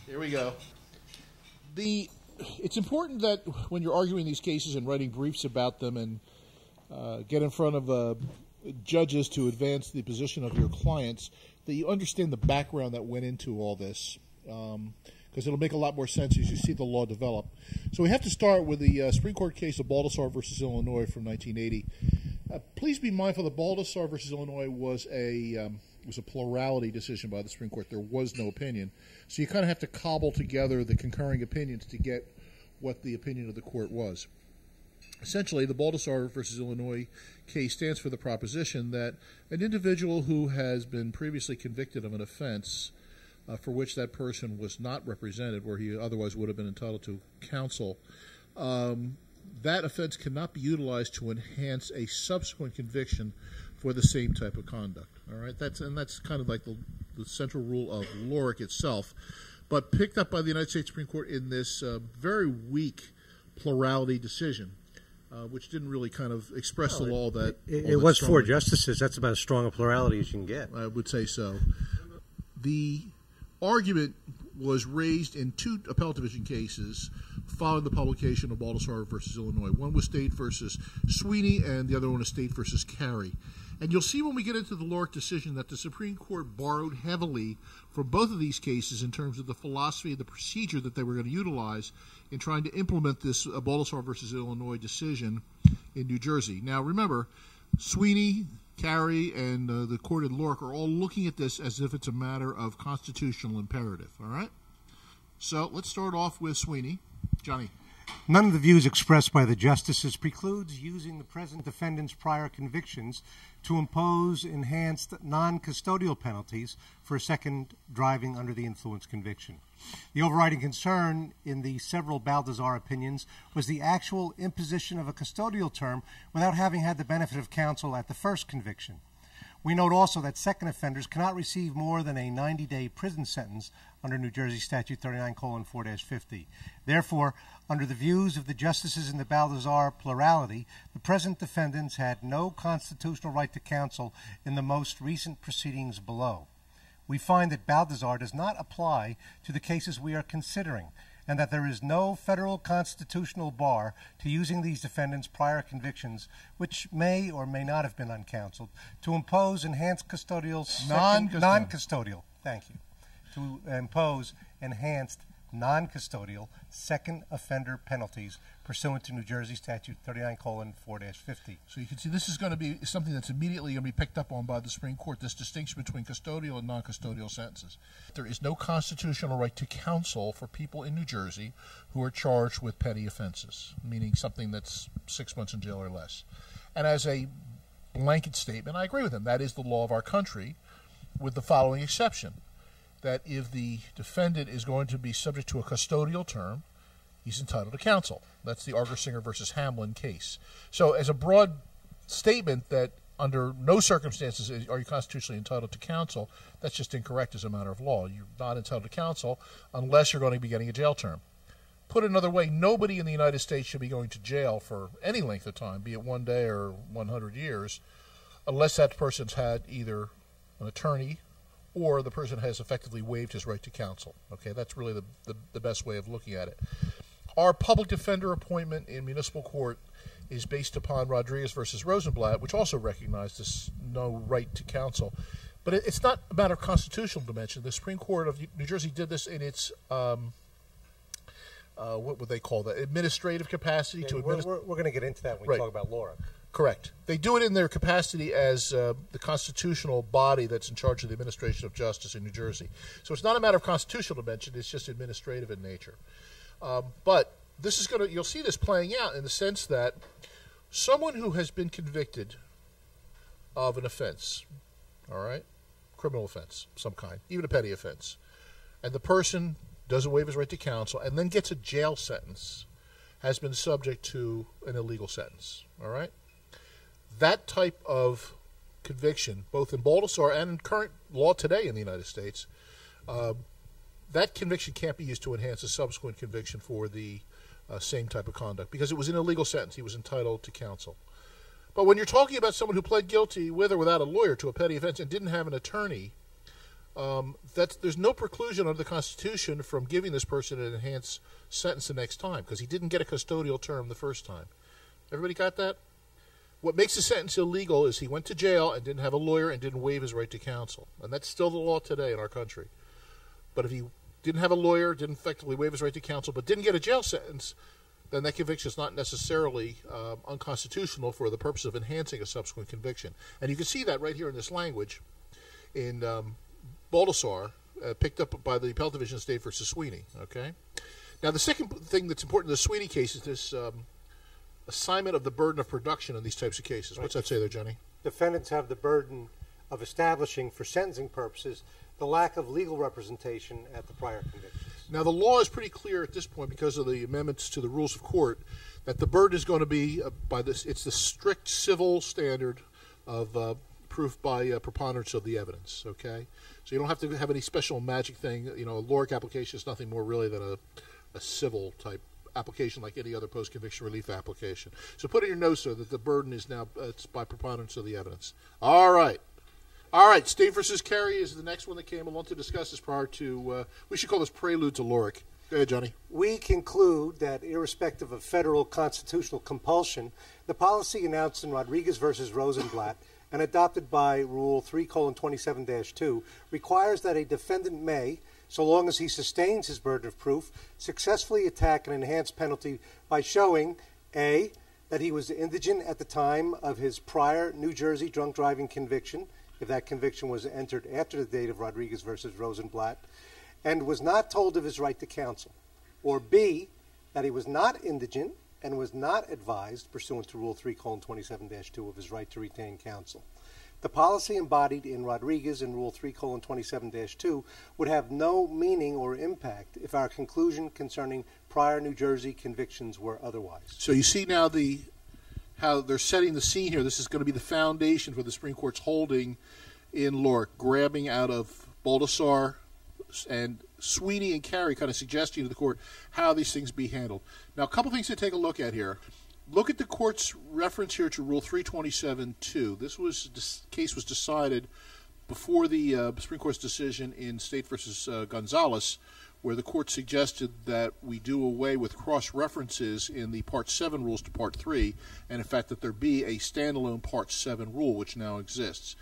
Here we go. It's important that when you're arguing these cases and writing briefs about them and get in front of judges to advance the position of your clients, that you understand the background that went into all this, because it'll make a lot more sense as you see the law develop. So we have to start with the Supreme Court case of Baldassar versus Illinois from 1980. Please be mindful that Baldassar versus Illinois was a plurality decision by the Supreme Court. There was no opinion. So you kind of have to cobble together the concurring opinions to get what the opinion of the court was. Essentially, the Baldassar versus Illinois case stands for the proposition that an individual who has been previously convicted of an offense for which that person was not represented, where he otherwise would have been entitled to counsel, that offense cannot be utilized to enhance a subsequent conviction for the same type of conduct. All right, that's kind of like the central rule of Laurick itself, but picked up by the United States Supreme Court in this very weak plurality decision, which didn't really kind of express the law that it was strongly. 4 justices. That's about as strong a plurality as you can get. I would say so. The argument was raised in 2 appellate division cases following the publication of Baldassar versus Illinois. One was State versus Sweeney, and the other one was State versus Carey. And you'll see when we get into the Laurick decision that the Supreme Court borrowed heavily from both of these cases in terms of the philosophy and the procedure that they were going to utilize in trying to implement this Baldassar versus Illinois decision in New Jersey. Now, remember, Sweeney, Carey, and the court in Laurick are all looking at this as if it's a matter of constitutional imperative, all right? So let's start off with Sweeney. Johnny. None of the views expressed by the justices precludes using the present defendant's prior convictions to impose enhanced non-custodial penalties for a second driving under the influence conviction. The overriding concern in the several Baldassar opinions was the actual imposition of a custodial term without having had the benefit of counsel at the first conviction. We note also that second offenders cannot receive more than a 90-day prison sentence under New Jersey Statute 39:4-50. Therefore, under the views of the justices in the Baldassar plurality, the present defendants had no constitutional right to counsel in the most recent proceedings below. We find that Baldassar does not apply to the cases we are considering, and that there is no federal constitutional bar to using these defendants' prior convictions, which may or may not have been uncounseled, to impose enhanced custodial, non-custodial, thank you, to impose enhanced non-custodial second offender penalties pursuant to New Jersey Statute 39:4-50. So you can see this is going to be something that's immediately going to be picked up on by the Supreme Court, this distinction between custodial and non-custodial sentences. There is no constitutional right to counsel for people in New Jersey who are charged with petty offenses, meaning something that's 6 months in jail or less. And as a blanket statement, I agree with him. That is the law of our country, with the following exception, that if the defendant is going to be subject to a custodial term, he's entitled to counsel. That's the Argersinger versus Hamlin case. So as a broad statement that under no circumstances are you constitutionally entitled to counsel, that's just incorrect as a matter of law. You're not entitled to counsel unless you're going to be getting a jail term. Put another way, nobody in the United States should be going to jail for any length of time, be it 1 day or 100 years, unless that person's had either an attorney or the person has effectively waived his right to counsel. Okay, that's really the best way of looking at it. Our public defender appointment in municipal court is based upon Rodriguez versus Rosenblatt, which also recognized this no right to counsel. But it's not a matter of constitutional dimension. The Supreme Court of New Jersey did this in its, what would they call that, administrative capacity. Yeah, we're going to get into that when we talk about Laurick. Correct. They do it in their capacity as the constitutional body that's in charge of the administration of justice in New Jersey. So it's not a matter of constitutional dimension, it's just administrative in nature. But this is going to, you'll see this playing out in the sense that someone who has been convicted of an offense, all right, criminal offense, some kind, even a petty offense, and the person doesn't waive his right to counsel and then gets a jail sentence, has been subject to an illegal sentence, all right? That type of conviction, both in Baldassar and in current law today in the United States, that conviction can't be used to enhance a subsequent conviction for the same type of conduct because it was an illegal sentence. He was entitled to counsel. But when you're talking about someone who pled guilty with or without a lawyer to a petty offense and didn't have an attorney, there's no preclusion under the Constitution from giving this person an enhanced sentence the next time because he didn't get a custodial term the first time. Everybody got that? What makes the sentence illegal is he went to jail and didn't have a lawyer and didn't waive his right to counsel. And that's still the law today in our country. But if he didn't have a lawyer, didn't effectively waive his right to counsel, but didn't get a jail sentence, then that conviction is not necessarily unconstitutional for the purpose of enhancing a subsequent conviction. And you can see that right here in this language in Baldessar, picked up by the Appellate Division of State versus Sweeney. Okay. Now, the second thing that's important in the Sweeney case is this assignment of the burden of production in these types of cases. What's that say there, Johnny? Defendants have the burden of establishing, for sentencing purposes, the lack of legal representation at the prior convictions. Now, the law is pretty clear at this point because of the amendments to the rules of court that the burden is going to be by this. It's the strict civil standard of proof by preponderance of the evidence. Okay, so you don't have to have any special magic thing. You know, a Laurick application is nothing more really than a civil type application like any other post-conviction relief application. So put in your notes, sir, that the burden is now it's by preponderance of the evidence. All right. All right, State versus Carey is the next one that came along to discuss this prior to, we should call this prelude to Laurick. Go ahead, Johnny. We conclude that irrespective of federal constitutional compulsion, the policy announced in Rodriguez versus Rosenblatt and adopted by Rule 3:27-2 requires that a defendant may, so long as he sustains his burden of proof, successfully attack an enhanced penalty by showing, A, that he was indigent at the time of his prior New Jersey drunk driving conviction, if that conviction was entered after the date of Rodriguez versus Rosenblatt, and was not told of his right to counsel, or B, that he was not indigent and was not advised, pursuant to Rule 3:27-2, of his right to retain counsel. The policy embodied in Rodriguez and Rule 3:27-2 would have no meaning or impact if our conclusion concerning prior New Jersey convictions were otherwise. So you see now how they're setting the scene here. This is going to be the foundation for the Supreme Court's holding in Laurick, grabbing out of Baldessar and Sweeney and Carey, kind of suggesting to the court how these things be handled. Now, a couple things to take a look at here. Look at the court's reference here to Rule 3:27-2. This case was decided before the Supreme Court's decision in State versus Gonzalez, where the court suggested that we do away with cross-references in the Part 7 rules to Part 3, and in fact that there be a standalone Part 7 rule, which now exists.